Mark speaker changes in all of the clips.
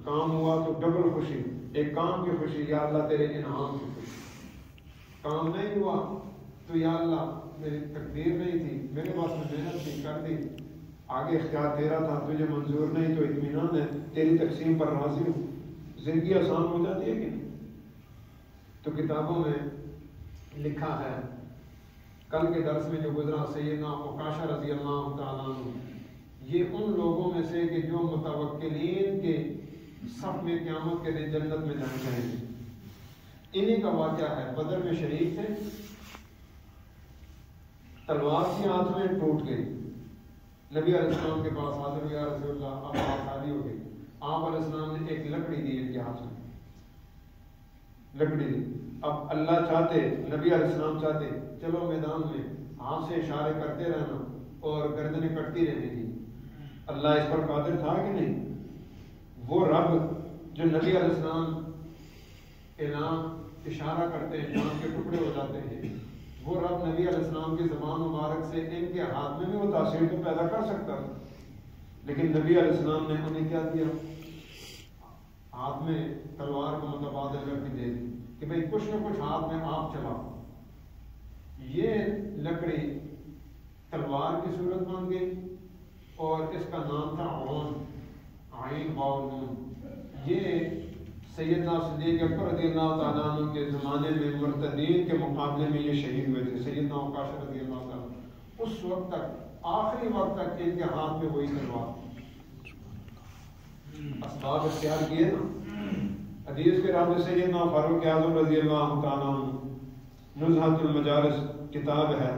Speaker 1: کام ہوا تو ڈبل خوشی، ایک کام کی خوشی، یا اللہ تیرے انعام کی خوشی، کام نہیں ہوا تو یا اللہ میری تقدیر نہیں تھی، میرے پاس میں محنت تھی کر دی، آگے اختیار تیرا تھا، تجھے منظور نہیں تو اطمینان ہے، تیری تقسیم پر راضی ہوں، زندگی آسان ہو جاتی ہے کہ نہیں؟ تو کتابوں میں لکھا ہے، کل کے درس میں جو گزرا سیدنا عکاشہ رضی اللہ تعالیٰ عنہ، یہ ان لوگوں میں سے کہ جو متوکلین کے صف میں قیامت کے دن جنت میں جانا چاہیں گے، انہی کا واقعہ ہے۔ بدر میں شریک تھے، تلوار سی ہاتھ میں ٹوٹ گئی، نبی علیہ السلام کے پاس حاضر ہوئے، یا رسول اللہ اب بات خالی ہو گئی، آپ علیہ السلام نے ایک لکڑی دی ان کے ہاتھ میں، لکڑی دی۔ اب اللہ چاہتے، نبی علیہ السلام چاہتے چلو میدان میں ہاتھ سے اشارے کرتے رہنا اور گردنیں کٹتی رہنے گی، اللہ اس پر قادر تھا کہ نہیں؟ وہ رب جو نبی علیہ السلام اعلان اشارہ کرتے ہیں جان کے ٹکڑے ہو جاتے ہیں، وہ رب نبی علیہ السلام کی زبان مبارک سے ان کے ہاتھ میں بھی وہ تاثیر تو پیدا کر سکتا تھا، لیکن نبی علیہ السلام نے انہیں کیا دیا؟ ہاتھ میں تلوار کو متبادل کر کے دے دی کہ بھئی کچھ نہ کچھ ہاتھ میں آپ چلاؤ۔ یہ لکڑی تلوار کی صورت بن گئی اور اس کا نام تھا عون، عین واو نون۔ یہ سیدنا صدیق اکبر رضی اللہ تعالیٰ عنہ کے زمانے میں مرتدین کے مقابلے میں یہ شہید ہوئے تھے، سیدنا عکاشہ رضی اللہ تعالیٰ۔ اس وقت تک، آخری وقت تک ان کے ہاتھ میں وہی تلوار، اسباب اختیار کیے نا۔ حدیث کے راوی سیدنا فاروق اعظم رضی اللہ تعالیٰ عنہ، نزہۃ المجالس کتاب ہے،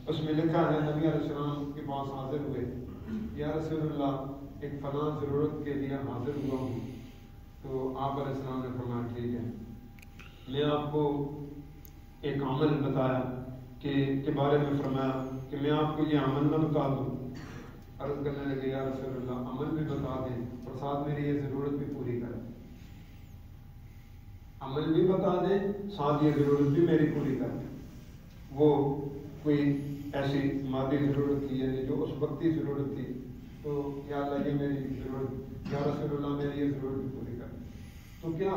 Speaker 1: اس میں لکھا ہے نبی علیہ السلام کے پاس حاضر ہوئے، یا رسول اللہ ایک فلاں ضرورت کے لیے حاضر ہوا ہوں، تو آپ علیہ السلام نے فرمایا ٹھیک ہے۔ میں آپ کو ایک عمل بتایا کے بارے میں فرمایا کہ میں آپ کو یہ عمل نہ بتا دوں؟ عرض کرنے لگے یا رسول اللہ عمل بھی بتا دیں اور ساتھ میری یہ ضرورت بھی پوری کریں، عمل بھی بتا دیں ساتھ یہ ضرورت بھی میری پوری کریں۔ وہ کوئی ایسی مادی ضرورت تھی، یعنی جو اس وقتی ضرورت تھی، تو یا اللہ یہ میری ضرورت، یا رسول اللہ میری یہ ضرورت بھی پوری کریں۔ تو کیا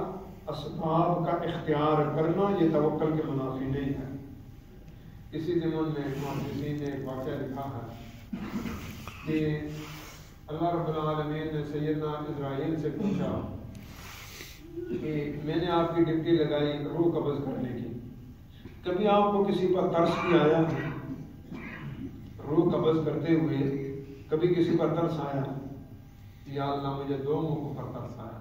Speaker 1: اسباب کا اختیار کرنا یہ توکل کے منافی نہیں ہے؟ اسی ضمن میں محدثین نے ایک واقعہ لکھا ہے کہ اللہ رب العالمین نے سیدنا اسرائیل سے پوچھا کہ میں نے آپ کی ڈپٹی لگائی روح قبض کرنے کی، کبھی آپ کو کسی پر ترس بھی آیا؟ روح قبض کرتے ہوئے کبھی کسی پر ترس آیا؟ یا اللہ مجھے دو موقعوں پر ترس آیا۔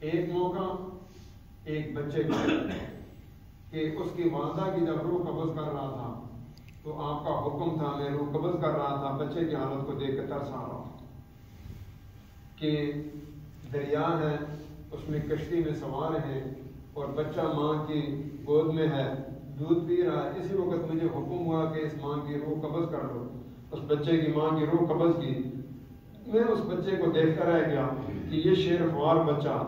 Speaker 1: ایک موقع ایک بچے کا کہ اس کی والدہ کی جب روح قبض کر رہا تھا تو آپ کا حکم تھا، میں روح قبض کر رہا تھا، بچے کی حالت کو دیکھ کے ترس آ رہا کہ دریا ہے، اس میں کشتی میں سوار ہیں اور بچہ ماں کی گود میں ہے، دودھ پی رہا ہے، اسی وقت مجھے حکم ہوا کہ اس ماں کی روح قبض کر لو۔ اس بچے کی ماں کی روح قبض کی، میں اس بچے کو دیکھتا رہ گیا کہ یہ شیر خوار بچہ،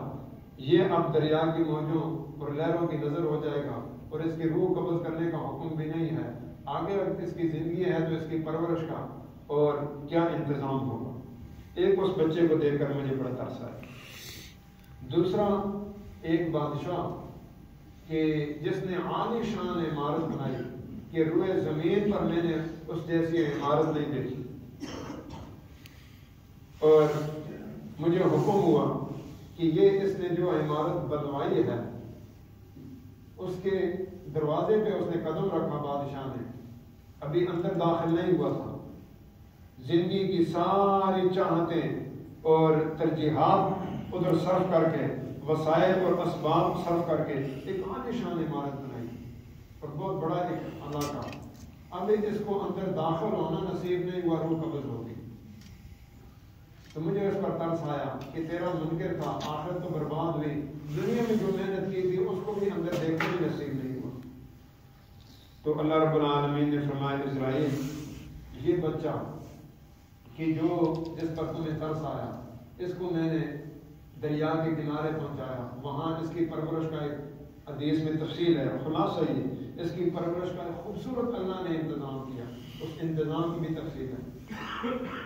Speaker 1: یہ اب دریا کی موجوں اور لہروں کی نظر ہو جائے گا اور اس کی روح قبض کرنے کا حکم بھی نہیں ہے، آگے اس کی زندگی ہے تو اس کی پرورش کا اور کیا انتظام ہوگا۔ ایک اس بچے کو دیکھ کر مجھے بڑا ترس آیا۔ دوسرا ایک بادشاہ کہ جس نے عالی شان عمارت بنائی کہ روئے زمین پر میں نے اس جیسی عمارت نہیں دیکھی، اور مجھے حکم ہوا کہ یہ اس نے جو عمارت بنوائی ہے اس کے دروازے پہ اس نے قدم رکھا، بادشاہ نے ابھی اندر داخل نہیں ہوا تھا، زندگی کی ساری چاہتیں اور ترجیحات ادھر صرف کر کے، وسائل اور اسباب صرف کر کے ایک عالی شان عمارت بنائی اور بہت بڑا ایک علاقہ، اب اس کو اندر داخل ہونا نصیب نہیں ہوا، روح قبض ہو گئی۔ تو مجھے اس پر ترس آیا کہ تیرا منکر تھا، آخرت تو برباد ہوئی، دنیا میں جو محنت کی تھی اس کو بھی اندر دیکھنے بھی نصیب نہیں ہوا۔ تو اللہ رب العالمین نے فرمایا اسرائیل، یہ بچہ کہ جو جس پر تمہیں ترس آیا، اس کو میں نے دریا کے کنارے پہنچایا، وہاں اس کی پرورش کا ایک حدیث میں تفصیل ہے، خلاصہ یہ اس کی پرورش کا ایک خوبصورت اللہ نے انتظام کیا، اس انتظام کی بھی تفصیل ہے۔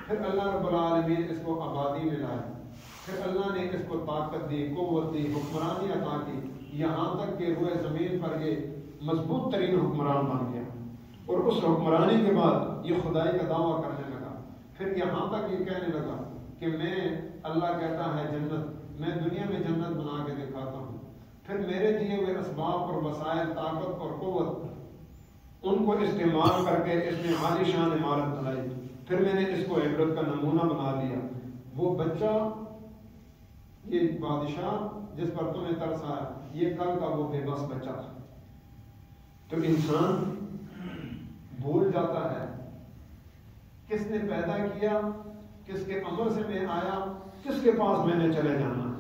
Speaker 1: پھر اللہ رب العالمین اس کو آبادی میں لائے، پھر اللہ نے اس کو طاقت دی، قوت دی، حکمرانی عطا کی، یہاں تک کہ روئے زمین پر یہ مضبوط ترین حکمران بن گیا، اور اس حکمرانی کے بعد یہ خدائی کا دعویٰ کرنے لگا۔ پھر یہاں تک یہ کہنے لگا کہ میں، اللہ کہتا ہے جنت میں دنیا میں جنت بنا کے دکھاتا ہوں، پھر میرے دیے ہوئے اسباب اور وسائل، طاقت اور قوت، ان کو استعمال کر کے اس نے عالی شان عمارت بنائی، پھر میں نے اس کو عبرت کا نمونہ بنا دیا۔ وہ بچہ، یہ بادشاہ جس پر تمہیں ترس آیا، یہ کل کا وہ بے بس بچہ تھا۔ تو انسان بھول جاتا ہے کس نے پیدا کیا، کس کے امر سے میں آیا، کس کے پاس میں نے چلے جانا۔